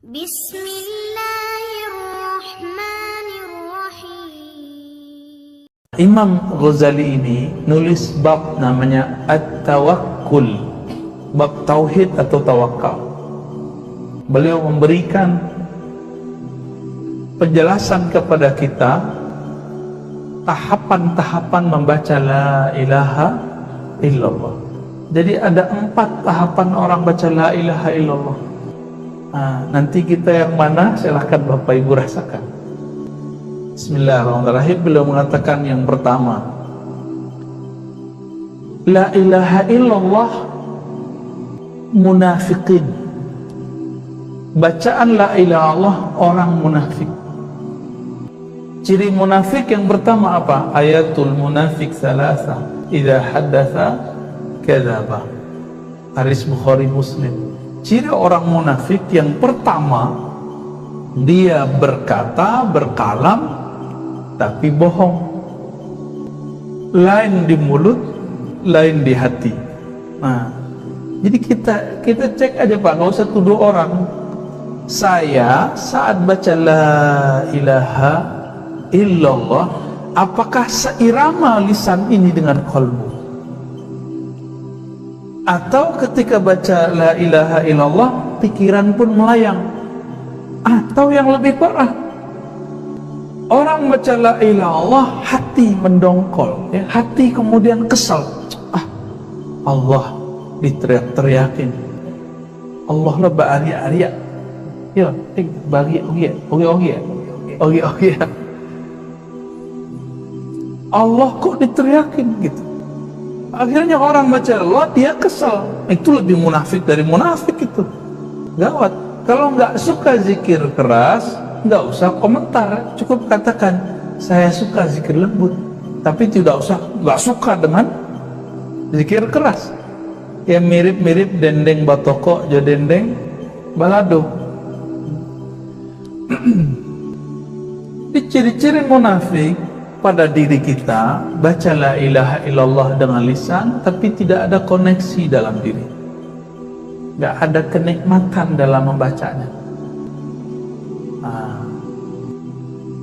Bismillahirrahmanirrahim. Imam Ghazali ini nulis bab namanya At-Tawakkul, bab tauhid atau tawakal. Beliau memberikan penjelasan kepada kita tahapan-tahapan membaca la ilaha illallah. Jadi ada 4 tahapan orang baca la ilaha illallah. Nanti kita yang mana silahkan Bapak Ibu rasakan. Bismillahirrahmanirrahim. Beliau mengatakan yang pertama, la ilaha illallah munafiqin. Bacaan la ilaha illallah orang munafik. Ciri munafik yang pertama apa? Ayatul munafik salasa, idza haddatsa kadzaba. Hadis Bukhari Muslim. Ciri orang munafik yang pertama, dia berkata, berkalam, tapi bohong. Lain di mulut, lain di hati. Jadi kita cek aja Pak, nggak usah tuduh orang. Saya saat baca la ilaha illallah, apakah seirama lisan ini dengan qalbu? Atau ketika baca la ilaha illallah, pikiran pun melayang? Atau yang lebih parah, orang baca la ilaha illallah, hati mendongkol, ya, hati kemudian kesal. Allah diteriak-teriakin, Allah lah ba'ariya-ariya, ya, bagi oge. Allah kok diteriakin gitu. Akhirnya orang baca Allah, dia kesal. Itu lebih munafik dari munafik itu. Gawat. Kalau nggak suka zikir keras, nggak usah komentar. Cukup katakan, saya suka zikir lembut. Tapi tidak usah, nggak suka dengan zikir keras. Ya mirip-mirip dendeng batoko, dendeng balado. Di ciri-ciri munafik pada diri kita, baca la ilaha illallah dengan lisan, tapi tidak ada koneksi dalam diri, nggak ada kenikmatan dalam membacanya.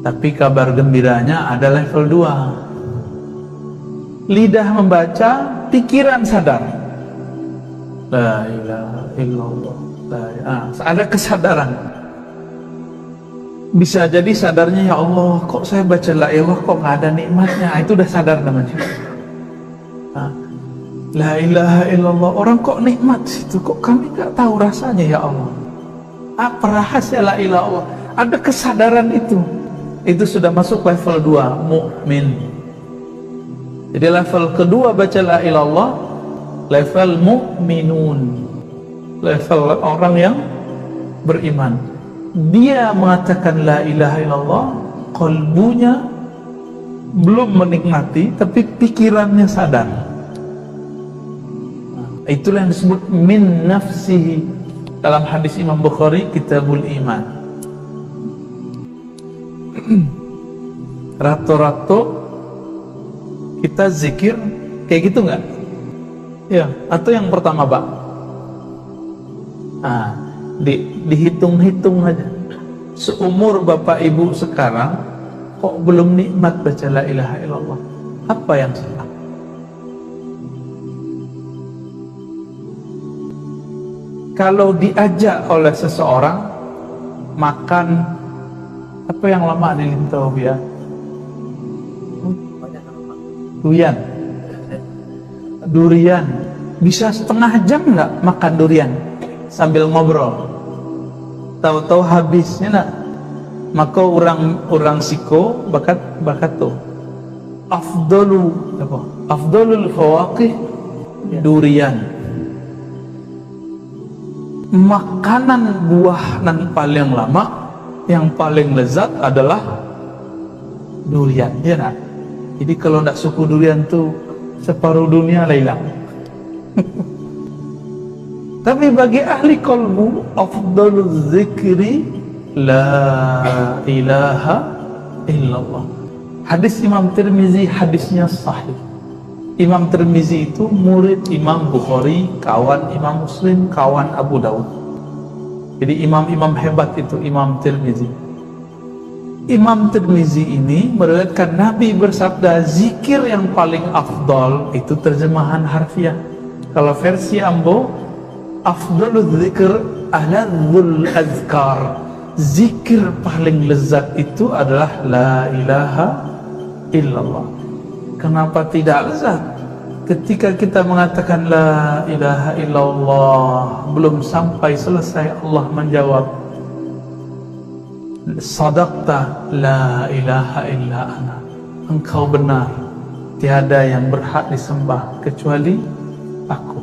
Tapi kabar gembiranya ada level 2. Lidah membaca, pikiran sadar la ilaha illallah, ada kesadaran. Bisa jadi sadarnya, ya Allah, kok saya baca la ilaha kok nggak ada nikmatnya. Itu udah sadar namanya. La ilaha illallah, orang kok nikmat situ, kok kami nggak tahu rasanya, ya Allah. Apa rahasia la ilaha illallah? Ada kesadaran itu sudah masuk level 2, mukmin. Jadi level kedua baca la ilaha illallah, level mukminun, level orang yang beriman. Dia mengatakan la ilaha illallah, qalbunya belum menikmati, tapi pikirannya sadar. Itulah yang disebut min nafsihi dalam hadis Imam Bukhari, Kitabul Iman. Rato-rato kita zikir kayak gitu nggak? Ya, atau yang pertama Pak? Dihitung-hitung aja, seumur Bapak Ibu sekarang kok belum nikmat baca la ilaha illallah. Apa yang salah? Kalau diajak oleh seseorang makan apa yang lama di Lintau ya? Durian. Bisa setengah jam nggak makan durian sambil ngobrol? Tahu-tahu habisnya nak. Maka orang siko bakat tuh afdalul fawaqih durian. Makanan buah nan paling lama, yang paling lezat adalah durian, ya nak? Jadi kalau ndak suku durian tuh separuh dunia lah hilang. Tapi bagi ahli qalbu, afdalul zikri la ilaha illallah. Hadis Imam Tirmizi, hadisnya sahih. Imam Tirmizi itu murid Imam Bukhari, kawan Imam Muslim, kawan Abu Daud. Jadi imam-imam hebat itu Imam Tirmizi. Imam Tirmizi ini meriwayatkan Nabi bersabda, zikir yang paling afdal itu terjemahan harfiah. Kalau versi Ambo, afdalul zikr ahladzul azkar. Zikir paling lezat itu adalah la ilaha illallah. Kenapa tidak lezat? Ketika kita mengatakan la ilaha illallah, belum sampai selesai Allah menjawab, sadaqta la ilaha illa ana. Engkau benar, tiada yang berhak disembah kecuali aku.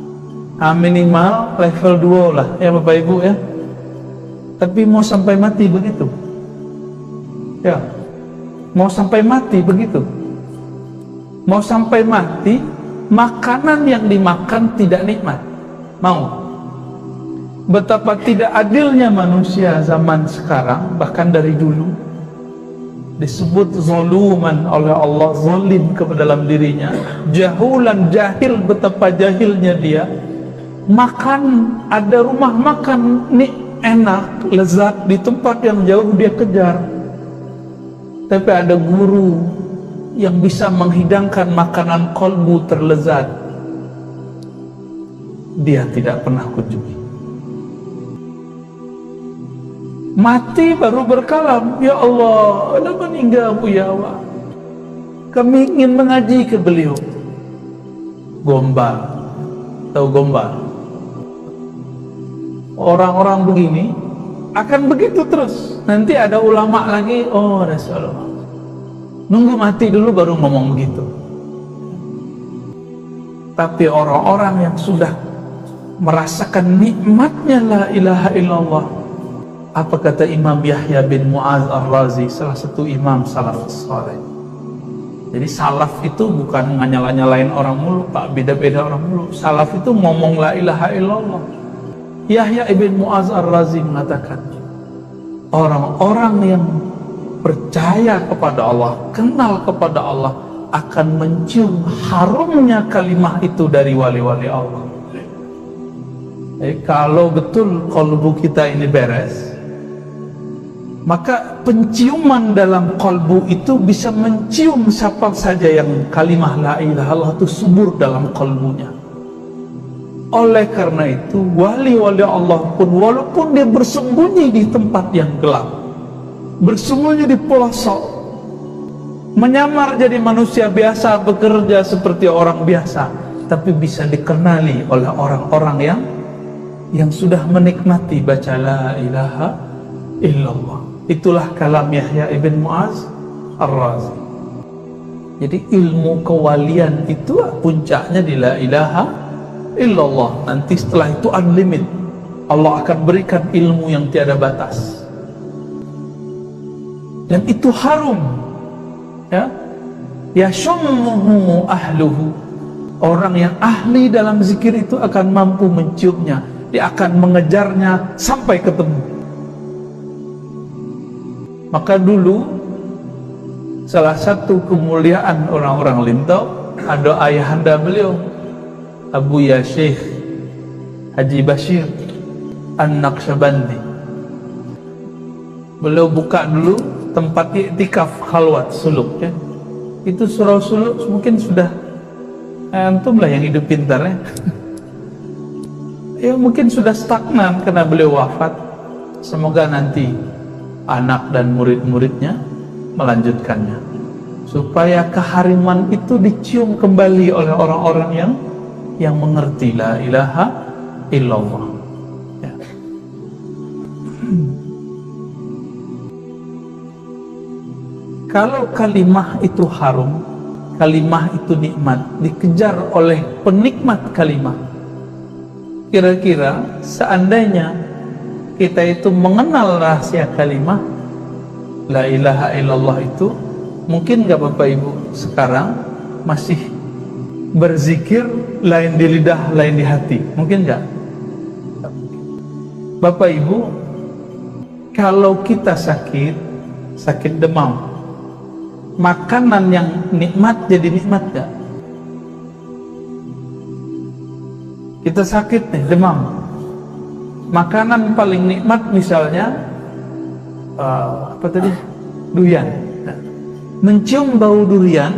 Minimal level 2 lah ya Bapak Ibu ya. Tapi mau sampai mati begitu? Ya, mau sampai mati begitu? Mau sampai mati, makanan yang dimakan tidak nikmat. Mau? Betapa tidak adilnya manusia zaman sekarang, bahkan dari dulu disebut zaluman oleh Allah, zalim kepada dalam dirinya, jahulan, jahil, betapa jahilnya dia. Makan, ada rumah makan enak, lezat, di tempat yang jauh dia kejar. Tapi ada guru yang bisa menghidangkan makanan kolbu terlezat, dia tidak pernah kunjungi. Mati baru berkalam, ya Allah, ada meninggal ya Allah, kami ingin mengaji ke beliau. Gombal, tahu gombal? Orang-orang begini akan begitu terus. Nanti ada ulama lagi, oh Rasulullah, nunggu mati dulu baru ngomong begitu. Tapi orang-orang yang sudah merasakan nikmatnya la ilaha illallah, apa kata Imam Yahya bin Mu'az Ar-Razi, salah satu imam salafus saleh. Jadi salaf itu bukan nyala-nyalain orang mulu, Pak, beda-beda orang mulu. Salaf itu ngomong la ilaha illallah. Yahya bin Mu'az Ar-Razi mengatakan, orang-orang yang percaya kepada Allah, kenal kepada Allah, akan mencium harumnya kalimah itu dari wali-wali Allah. Jadi kalau betul kalbu kita ini beres, maka penciuman dalam kalbu itu bisa mencium siapa saja yang kalimah la ilaha illallah itu subur dalam kalbunya. Oleh karena itu, wali-wali Allah pun, walaupun dia bersembunyi di tempat yang gelap, bersembunyi di pelosok, menyamar jadi manusia biasa, bekerja seperti orang biasa, tapi bisa dikenali oleh orang-orang yang sudah menikmati baca la ilaha illallah. Itulah kalam Yahya ibn Mu'az Ar-Razi. Jadi ilmu kewalian itu puncaknya di la ilaha illallah. Nanti setelah itu unlimited, Allah akan berikan ilmu yang tiada batas, dan itu harum, ya, yashummuhu ahluhu. Orang yang ahli dalam zikir itu akan mampu menciumnya, dia akan mengejarnya sampai ketemu. Maka dulu salah satu kemuliaan orang-orang Lintau, ada ayahanda beliau Abu Ya Syekh Haji Bashir An-Naqsyabandi. Beliau buka dulu tempat iktikaf khalwat suluk ya. Itu surau suluk mungkin sudah antum lah yang hidup pintar ya. Ya mungkin sudah stagnan karena beliau wafat. Semoga nanti anak dan murid-muridnya melanjutkannya, supaya kehariman itu dicium kembali oleh orang-orang yang mengerti la ilaha illallah ya. Kalau kalimah itu harum, kalimah itu nikmat, dikejar oleh penikmat kalimah, kira-kira seandainya kita itu mengenal rahasia kalimah la ilaha illallah itu, mungkin gak Bapak Ibu sekarang masih berzikir lain di lidah lain di hati? Mungkin gak? Bapak Ibu, kalau kita sakit demam, makanan yang nikmat jadi nikmat gak? Kita sakit nih, demam, Makanan paling nikmat misalnya apa tadi? Durian. Mencium bau durian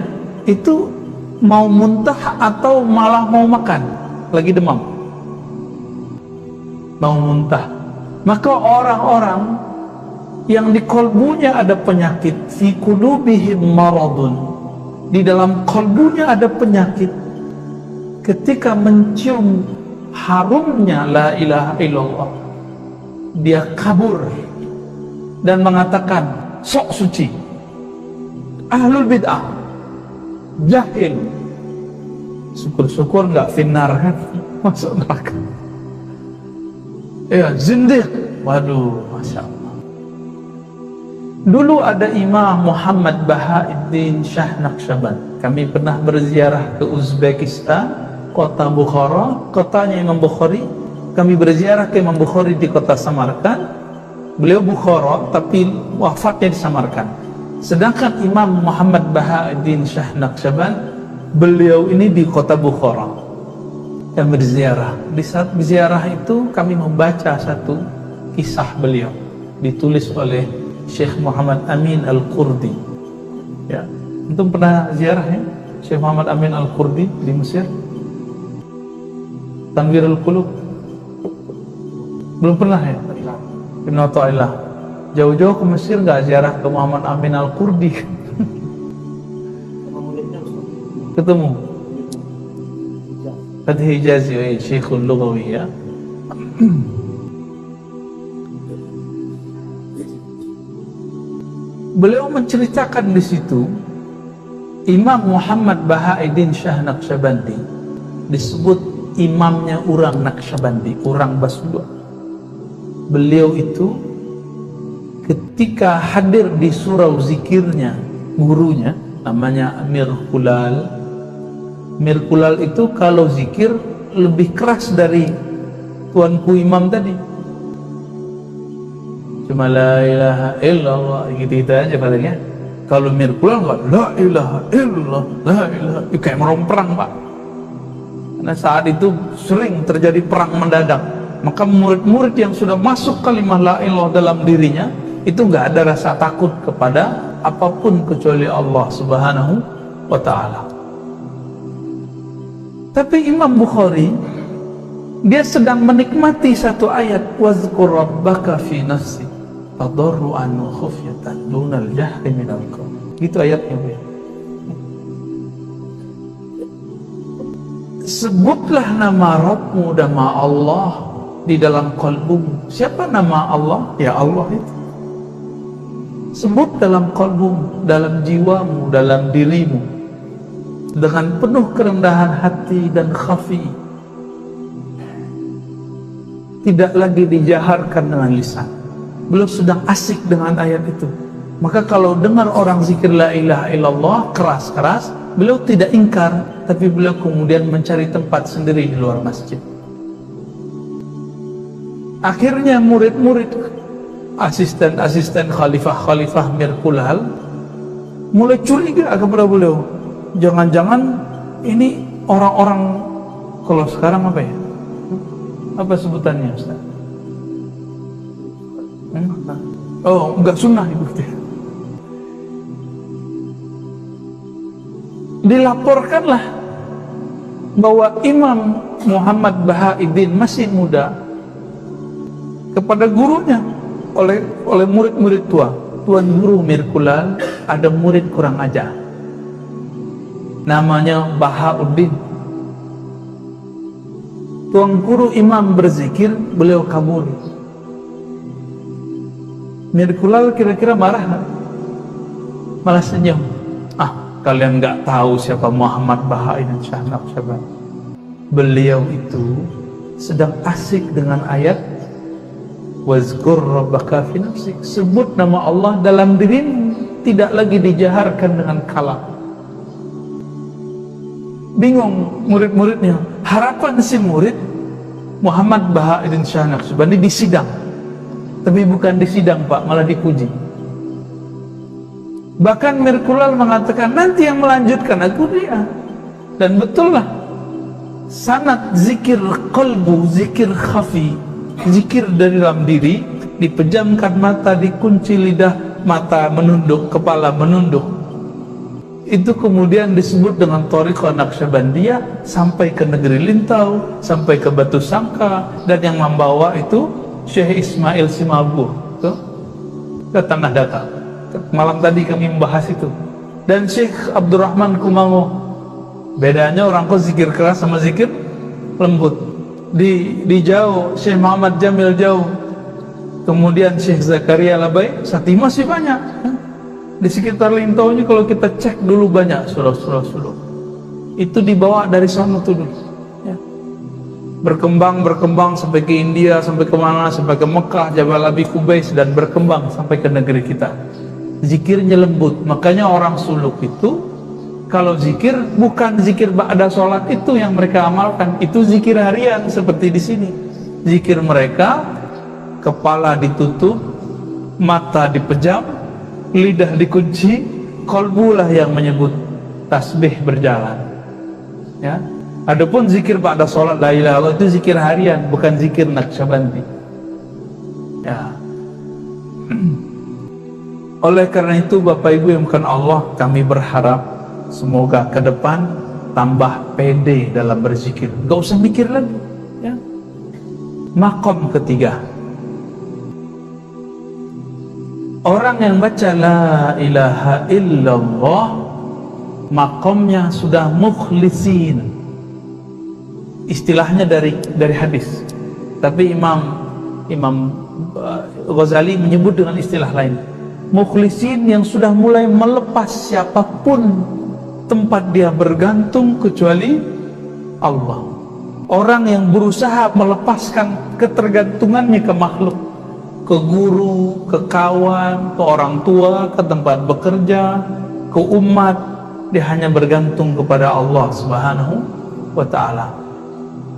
itu mau muntah atau malah mau makan, lagi demam, mau muntah. Maka orang-orang yang di kolbunya ada penyakit, fi qulubihim maradun, di dalam kolbunya ada penyakit, ketika mencium harumnya la ilaha illallah, dia kabur dan mengatakan sok suci. Ahlul bid'ah, jahil, syukur-syukur nggak finnar kan, masuk neraka. Ya, zindiq, waduh, masya Allah. Dulu ada Imam Muhammad Bahauddin Shah Naqsyaband. Kami pernah berziarah ke Uzbekistan, kota Bukhara, kotanya Imam Bukhari. Kami berziarah ke Imam Bukhari di kota Samarkand. Beliau Bukhara tapi wafatnya di Samarkand. Sedangkan Imam Muhammad Bahauddin Shah Naqsyaband, beliau ini di kota Bukhara. Dan berziarah. Di saat berziarah itu kami membaca satu kisah beliau, ditulis oleh Syekh Muhammad Amin Al-Qurdi. Ya, antum pernah ziarah ya Syekh Muhammad Amin Al-Qurdi di Mesir? Tanwirul Qulub? Belum pernah ya? Ibn Athaillah. Jauh-jauh ke Mesir nggak ziarah ke Muhammad Amin Al-Qurdi? Ketemu Fatih Hijazi, Syekhul Lughawi ya. Beliau menceritakan di situ Imam Muhammad Bahauddin Shah Naqsyabandi disebut imamnya orang Naqsyabandi, orang Basua. Beliau itu ketika hadir di surau zikirnya gurunya namanya Amir Kulal. Amir Kulal itu kalau zikir lebih keras dari tuanku imam tadi. Cuma la ilaha illallah gitu aja katanya. Kalau Amir Kulal enggak la ilaha illallah, la ilaha, kayak merong perang, Pak. Karena saat itu sering terjadi perang mendadak. Maka murid-murid yang sudah masuk kalimah la ilallah dalam dirinya itu nggak ada rasa takut kepada apapun kecuali Allah Subhanahu wa ta'ala. Tapi Imam Bukhari dia sedang menikmati satu ayat, wazkur rabbaka fi nafsi tadarruan wa khufyatan dunal jahri minal qaul. Gitu ayatnya, Bu. Sebutlah nama Rabbmu, nama Allah di dalam qalbumu. Siapa nama Allah? Ya Allah itu. Sebut dalam qalbumu, dalam jiwamu, dalam dirimu, dengan penuh kerendahan hati dan khafi. Tidak lagi dijaharkan dengan lisan. Beliau sedang asik dengan ayat itu. Maka kalau dengar orang zikir la ilaha illallah keras-keras, beliau tidak ingkar, tapi beliau kemudian mencari tempat sendiri di luar masjid. Akhirnya murid-murid, asisten-asisten khalifah Mir Kulal mulai curiga kepada beliau. Jangan-jangan ini orang-orang, kalau sekarang apa ya? Apa sebutannya, Ustaz? Oh, enggak sunnah itu. Dilaporkanlah bahwa Imam Muhammad Bahauddin masih muda kepada gurunya oleh murid-murid tua. Tuan guru Mir Kulal ada murid kurang ajar, namanya Bahauddin. Tuan guru imam berzikir, beliau kabur. Mir Kulal kira-kira marah, malah senyum. Kalian nggak tahu siapa Muhammad Bahauddin Shah Naqsyaband. Beliau itu sedang asik dengan ayat wazkur rabbaka fi nafsik. Sebut nama Allah dalam dirimu, tidak lagi dijaharkan dengan kalam. Bingung murid-muridnya. Harapan si murid Muhammad Bahauddin Shah Naqsyabandi disidang, tapi bukan disidang, Pak, malah dipuji. Bahkan Mir Kulal mengatakan nanti yang melanjutkan aku dia. Dan betul lah, sanad zikir qalbu, zikir khafi Zikir dari dalam diri, dipejamkan mata, dikunci lidah, mata menunduk, kepala menunduk. Itu kemudian disebut dengan Thariqah Naqsyabandiyah sampai ke negeri Lintau, sampai ke Batu Sangka, dan yang membawa itu Syekh Ismail Simabur ke Tanah Datar. Malam tadi kami membahas itu. Dan Syekh Abdurrahman Kumango, bedanya orang kok zikir keras sama zikir lembut. Di Jauh Syekh Muhammad Jamil Jauh, kemudian Syekh Zakaria Labai, Sati masih banyak. Di sekitar Lintau ini kalau kita cek dulu banyak surau-surau. Itu dibawa dari sana tuh dulu. Ya. Berkembang sampai ke India, sampai kemana, sampai ke Mekah, Jabal Abi Qubais, dan berkembang sampai ke negeri kita. Zikirnya lembut, makanya orang suluk itu kalau zikir bukan zikir ba'da sholat itu yang mereka amalkan, itu zikir harian seperti di sini. Zikir mereka, kepala ditutup, mata dipejam, lidah dikunci, kolbulah yang menyebut, tasbih berjalan. Ya. Adapun zikir ba'da sholat la ilaha illallah itu zikir harian, bukan zikir Naqsyabandi. Ya. Oleh karena itu Bapak Ibu yang bukan Allah, kami berharap semoga ke depan tambah pede dalam berzikir, gak usah mikir lagi. Ya. Maqam ketiga, orang yang baca la ilaha illallah maqamnya sudah mukhlisin. Istilahnya dari hadis, tapi Imam Ghazali menyebut dengan istilah lain. Mukhlisin yang sudah mulai melepas siapapun tempat dia bergantung kecuali Allah. Orang yang berusaha melepaskan ketergantungannya ke makhluk, ke guru, ke kawan, ke orang tua, ke tempat bekerja, ke umat, dia hanya bergantung kepada Allah Subhanahu wa ta'ala.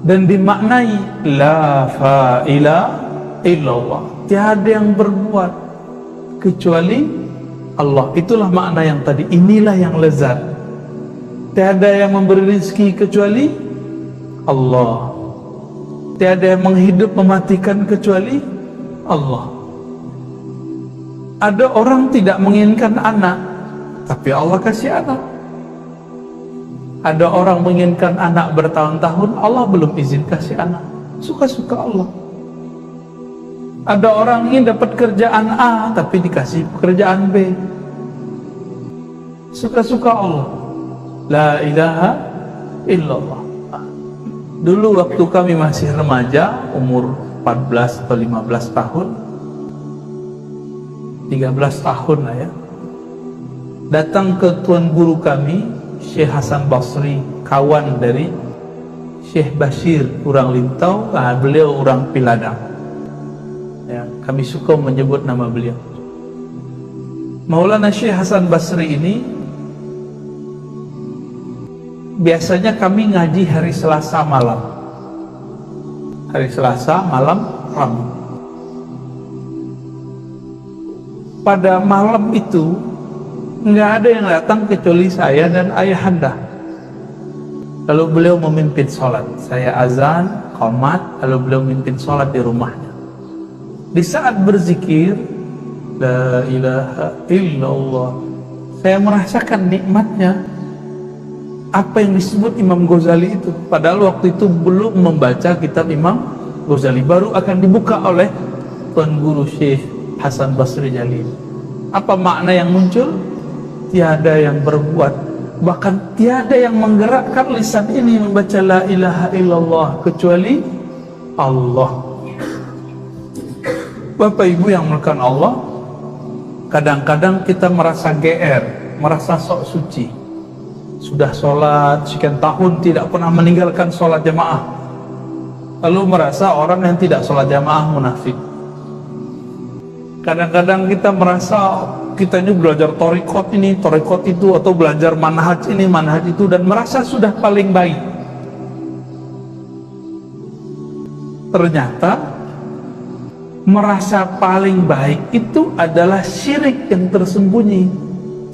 Dan dimaknai la fa'ila illallah, tiada yang berbuat kecuali Allah. Itulah makna yang tadi, inilah yang lezat. Tiada yang memberi rezeki kecuali Allah, tiada yang menghidup mematikan kecuali Allah. Ada orang tidak menginginkan anak, tapi Allah kasih anak. Ada orang menginginkan anak bertahun-tahun, Allah belum izin kasih anak. Suka-suka Allah. Ada orang ingin dapat kerjaan A, tapi dikasih pekerjaan B. Suka-suka Allah. La ilaha illallah. Dulu waktu kami masih remaja, umur 14 atau 15 tahun, 13 tahun lah ya, datang ke tuan guru kami, Syekh Hasan Basri, kawan dari Syekh Bashir, orang Lintau, beliau orang Piladang. Ya, kami suka menyebut nama beliau. Maulana Syekh Hasan Basri ini biasanya kami ngaji hari Selasa malam. Hari Selasa malam Rabu. Pada malam itu nggak ada yang datang kecuali saya dan ayahanda. Lalu beliau memimpin sholat, saya azan, qomat, lalu beliau memimpin sholat di rumahnya. Di saat berzikir la ilaha illallah, saya merasakan nikmatnya apa yang disebut Imam Ghazali itu. Padahal waktu itu belum membaca kitab Imam Ghazali, baru akan dibuka oleh tuan guru Syekh Hasan Basri Jalil. Apa makna yang muncul? Tiada yang berbuat, bahkan tiada yang menggerakkan lisan ini membaca la ilaha illallah kecuali Allah. Bapak Ibu yang melakukan Allah, kadang-kadang kita merasa GR, merasa sok suci. Sudah sholat sekian tahun tidak pernah meninggalkan sholat jamaah, lalu merasa orang yang tidak sholat jamaah munafik. Kadang-kadang kita merasa kita ini belajar thariqat ini, thariqat itu, atau belajar manhaj ini, manhaj itu, dan merasa sudah paling baik. Ternyata merasa paling baik itu adalah syirik yang tersembunyi.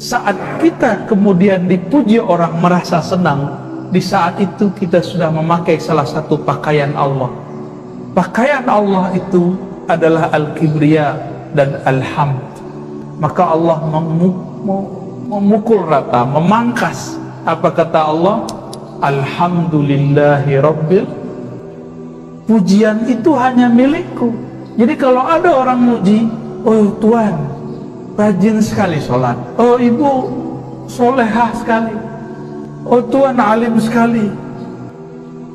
Saat kita kemudian dipuji orang merasa senang, di saat itu kita sudah memakai salah satu pakaian Allah. Pakaian Allah itu adalah al-kibriya dan al-hamd. Maka Allah memukul rata, memangkas. Apa kata Allah? Alhamdulillahi Rabbil. Pujian itu hanya milikku. Jadi kalau ada orang muji, oh Tuhan rajin sekali sholat, oh ibu solehah sekali, oh Tuhan alim sekali,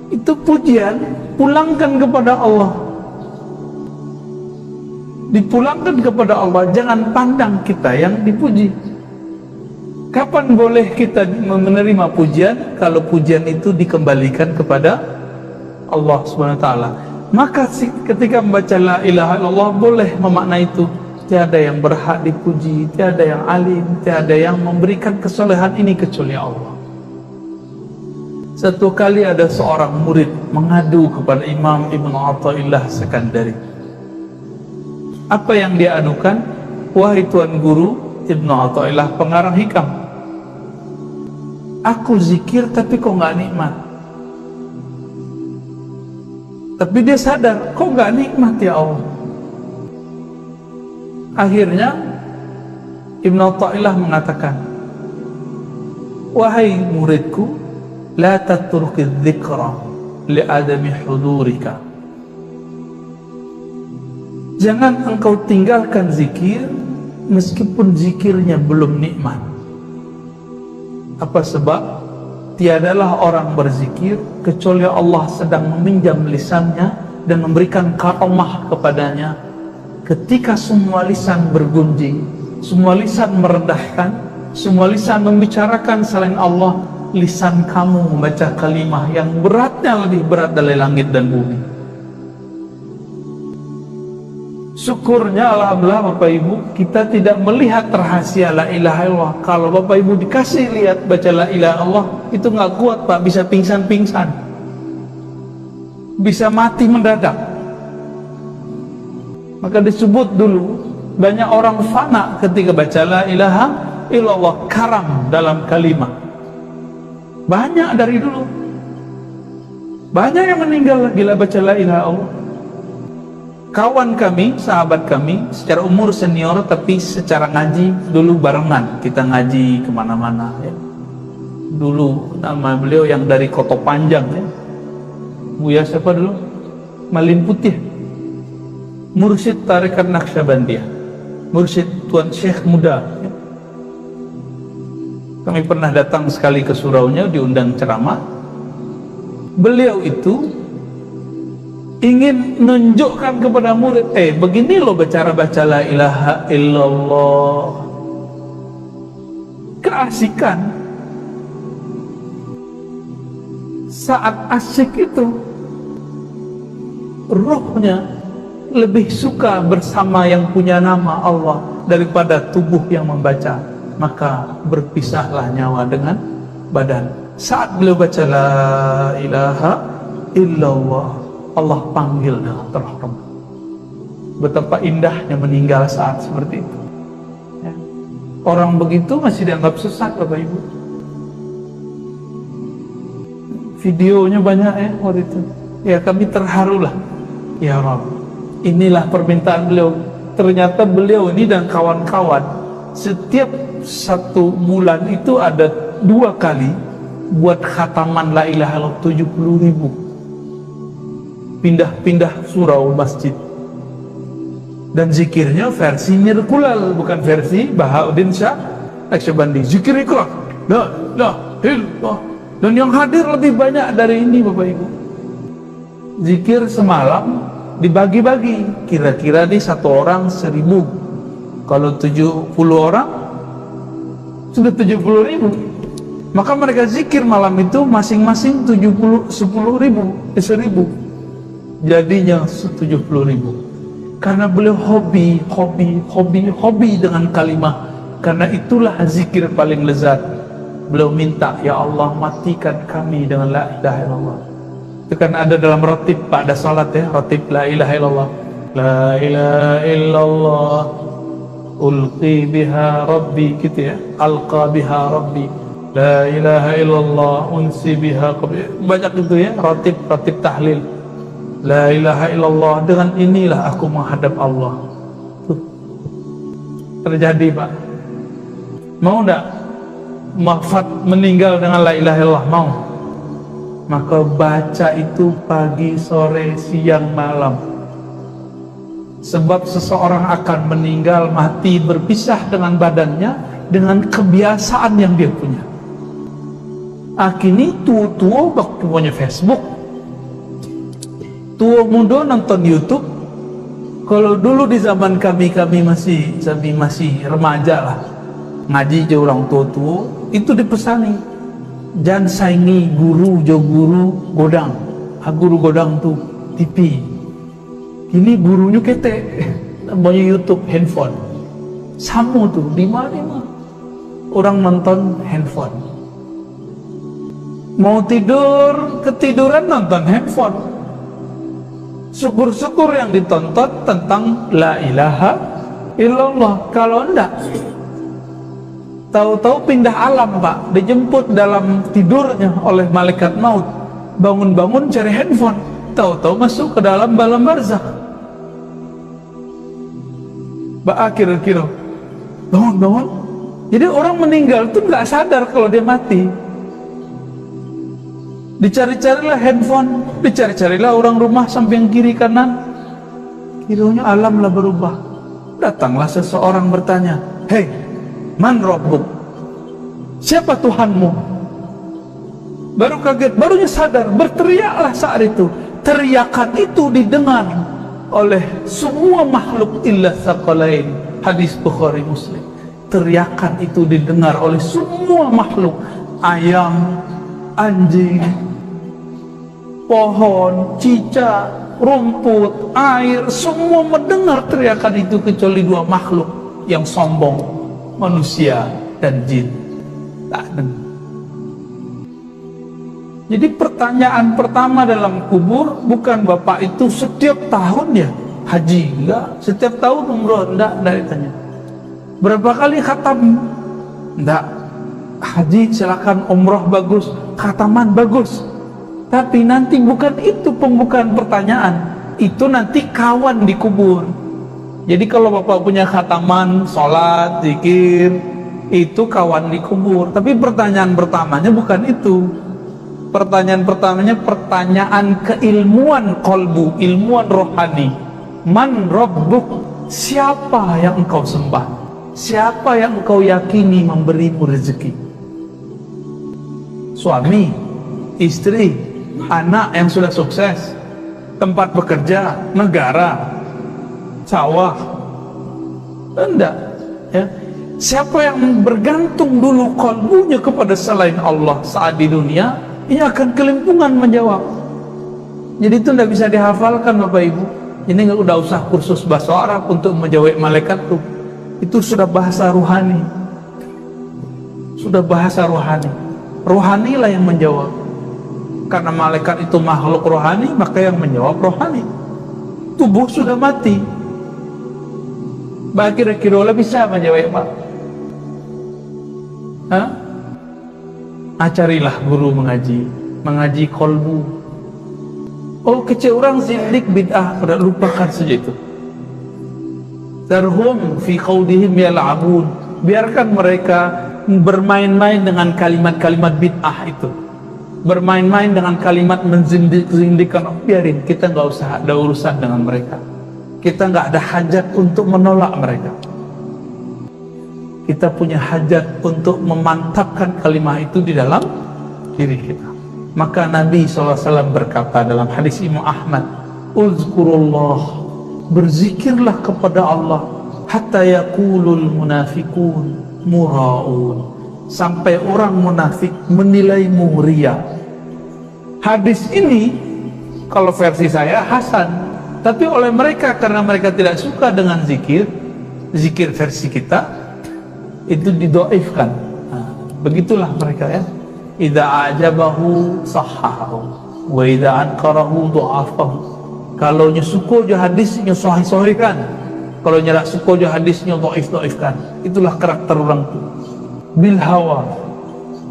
itu pujian, pulangkan kepada Allah. Dipulangkan kepada Allah, jangan pandang kita yang dipuji. Kapan boleh kita menerima pujian? Kalau pujian itu dikembalikan kepada Allah SWT. Maka ketika membaca la ilaha illallah boleh memaknai itu. Tiada yang berhak dipuji, tiada yang alim, tiada yang memberikan kesolehan ini kecuali Allah. Satu kali ada seorang murid mengadu kepada Imam Ibn Athaillah Sekandari. Apa yang dia adukan? Wahai Tuan Guru, Ibn Athaillah pengarang hikam, aku zikir tapi kok nggak nikmat. Tapi dia sadar, kok nggak nikmat ya Allah. Akhirnya Ibn Athaillah mengatakan, wahai muridku, la tatrukiz dzikra li adami hudurika. Jangan engkau tinggalkan zikir meskipun zikirnya belum nikmat. Apa sebab? Tiadalah orang berzikir kecuali Allah sedang meminjam lisannya dan memberikan karamah kepadanya. Ketika semua lisan bergunjing, semua lisan merendahkan, semua lisan membicarakan selain Allah, lisan kamu membaca kalimah yang beratnya lebih berat dari langit dan bumi. Syukurnya alhamdulillah Bapak Ibu, kita tidak melihat rahasia la ilaha illallah. Kalau Bapak Ibu dikasih lihat baca la ilaha illallah, itu nggak kuat Pak, bisa pingsan-pingsan, bisa mati mendadak. Maka disebut dulu banyak orang fana ketika baca la ilaha illallah, karam dalam kalimat. Banyak dari dulu, banyak yang meninggal gila baca la ilaha illallah. Kawan kami, sahabat kami, secara umur senior tapi secara ngaji dulu barengan, kita ngaji kemana-mana ya. Dulu nama beliau yang dari Koto Panjang ya, Buya siapa dulu? Malim Putih, Mursyid Tarekat Naqsyabandiyah, Mursyid Tuan Syekh muda ya. Kami pernah datang sekali ke suraunya, diundang ceramah. Beliau itu ingin menunjukkan kepada murid, begini loh baca la ilaha illallah. Keasikan. Saat asyik itu, rohnya lebih suka bersama yang punya nama Allah daripada tubuh yang membaca. Maka berpisahlah nyawa dengan badan. Saat beliau baca la ilaha illallah, Allah panggil dengan terhormat. Betapa indahnya meninggal saat seperti itu ya. Orang begitu masih dianggap sesat Bapak Ibu. Videonya banyak ya waktu itu ya, kami terharulah. Ya Rabb, inilah permintaan beliau. Ternyata beliau ini dan kawan-kawan setiap satu bulan itu ada 2 kali buat khataman la ilaha illallah 70.000. Pindah-pindah surau masjid. Dan zikirnya versi Mirkulal, bukan versi Bahauddin Shah Naqsyabandi. Zikir ikhlas, la ilaha illallah. Dan yang hadir lebih banyak dari ini Bapak Ibu. Zikir semalam dibagi-bagi, kira-kira di satu orang 1.000. Kalau 70 orang sudah 70.000. Maka mereka zikir malam itu masing-masing 10.000. Jadinya 70.000. Karena beliau hobi dengan kalimah. Karena itulah zikir paling lezat. Beliau minta, ya Allah matikan kami dengan la ilaha illallah. Itu kan ada dalam rotib pada salat ya, rotib la ilaha illallah. La ilaha illallah ulqi biha rabbi, gitu ya, alqa biha rabbi. La ilaha illallah unsi biha qabli. Banyak itu ya, rotib tahlil. La ilaha illallah, dengan inilah aku menghadap Allah. Tuh. Terjadi Pak. Mau enggak wafat meninggal dengan la ilaha illallah? Mau. Maka baca itu pagi, sore, siang, malam. Sebab seseorang akan meninggal, mati, berpisah dengan badannya dengan kebiasaan yang dia punya. Kini tua-tua waktu punya Facebook, tua muda nonton YouTube. Kalau dulu di zaman kami masih remaja lah, ngaji je orang tua-tua, itu dipesani jangan saingi guru godang. Guru godang tuh TV. Ini gurunya ketek, namanya YouTube, handphone. Sama tuh, di mana orang nonton handphone. Mau tidur, ketiduran nonton handphone. Syukur-syukur yang ditonton tentang la ilaha illallah. Kalau enggak, tahu-tahu pindah alam Pak, dijemput dalam tidurnya oleh malaikat maut. Bangun-bangun cari handphone, tahu-tahu masuk ke dalam alam barzakh. Kira-kira bangun-bangun. Jadi orang meninggal tuh nggak sadar kalau dia mati. Dicari-carilah handphone, dicari-carilah orang rumah samping kiri kanan. Kiranya alam lah berubah. Datanglah seseorang bertanya, "Hei, man rabbuk? Siapa Tuhanmu?" Baru kaget, barunya sadar, berteriaklah saat itu. Teriakan itu didengar oleh semua makhluk illa tsaqalain. Hadis Bukhari Muslim. Teriakan itu didengar oleh semua makhluk. Ayam, anjing, pohon, cicak, rumput, air, semua mendengar teriakan itu kecuali dua makhluk yang sombong, manusia dan jin. Tak dengar. Jadi pertanyaan pertama dalam kubur bukan Bapak itu setiap tahun ya haji, enggak. Setiap tahun umroh, enggak ditanya. Berapa kali khatam? Enggak. Haji silakan, umroh bagus, khataman bagus. Tapi nanti bukan itu pembukaan pertanyaan. Itu nanti kawan di kubur. Jadi kalau Bapak punya khataman, sholat, zikir, itu kawan di kubur. Tapi pertanyaan pertamanya bukan itu. Pertanyaan pertamanya pertanyaan keilmuan kolbu, ilmuwan rohani. Man rabbuk? Siapa yang engkau sembah? Siapa yang engkau yakini memberimu rezeki? Suami, istri, anak yang sudah sukses, tempat bekerja, negara, sawah. Enggak, ya. Siapa yang bergantung dulu kolbunya kepada selain Allah saat di dunia, ini akan kelimpungan menjawab. Jadi itu tidak bisa dihafalkan Bapak Ibu. Ini nggak udah usah kursus bahasa Arab untuk menjawab malaikat tuh. Itu sudah bahasa rohani. Sudah bahasa rohani. Rohanilah yang menjawab. Karena malaikat itu makhluk rohani, maka yang menjawab rohani. Tubuh sudah mati. Kira-kira bisa menjawab Pak? Hah? Carilah guru mengaji kolbu. Oh, kecil orang zindik bid'ah, pada lupakan saja itu. Darhum fi qawdihim yal'abun. Biarkan mereka bermain-main dengan kalimat-kalimat bid'ah itu. Bermain-main dengan kalimat menzindik-zindikkan. Biarin, kita nggak usah ada urusan dengan mereka. Kita nggak ada hajat untuk menolak mereka. Kita punya hajat untuk memantapkan kalimat itu di dalam diri kita. Maka Nabi SAW berkata dalam hadis Imam Ahmad, uzkurullah, berzikirlah kepada Allah, hatta yaqulul munafiqun mura'un, sampai orang munafik menilaimu ria. Hadis ini kalau versi saya hasan, tapi oleh mereka karena mereka tidak suka dengan zikir versi kita itu didoifkan. Nah, begitulah mereka ya. Idza ajabahu sahhahu wa idza ankarahu dha'afahu. Kalau nya suka je hadisnya sahih-sahihkan, kalau nya tak suka je hadisnya dhaif-dhaifkan. Itulah karakter orang itu. Bil hawa.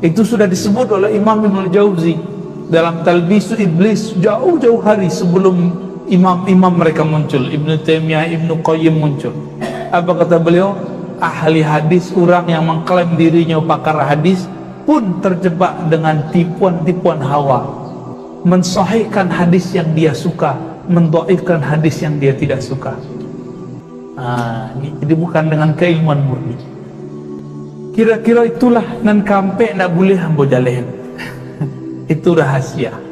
Itu sudah disebut oleh Imam Ibnu Jauzi dalam Talbisu Iblis jauh-jauh hari sebelum imam-imam mereka muncul, Ibnu Taimiyah, Ibnu Qayyim muncul. Apa kata beliau? Ahli hadis, orang yang mengklaim dirinya pakar hadis pun terjebak dengan tipuan-tipuan hawa, mensahihkan hadis yang dia suka, mendhaifkan hadis yang dia tidak suka. Jadi bukan dengan keilmuan murni. Kira-kira itulah nan kampe nak boleh hambo jalen. Itu rahasia.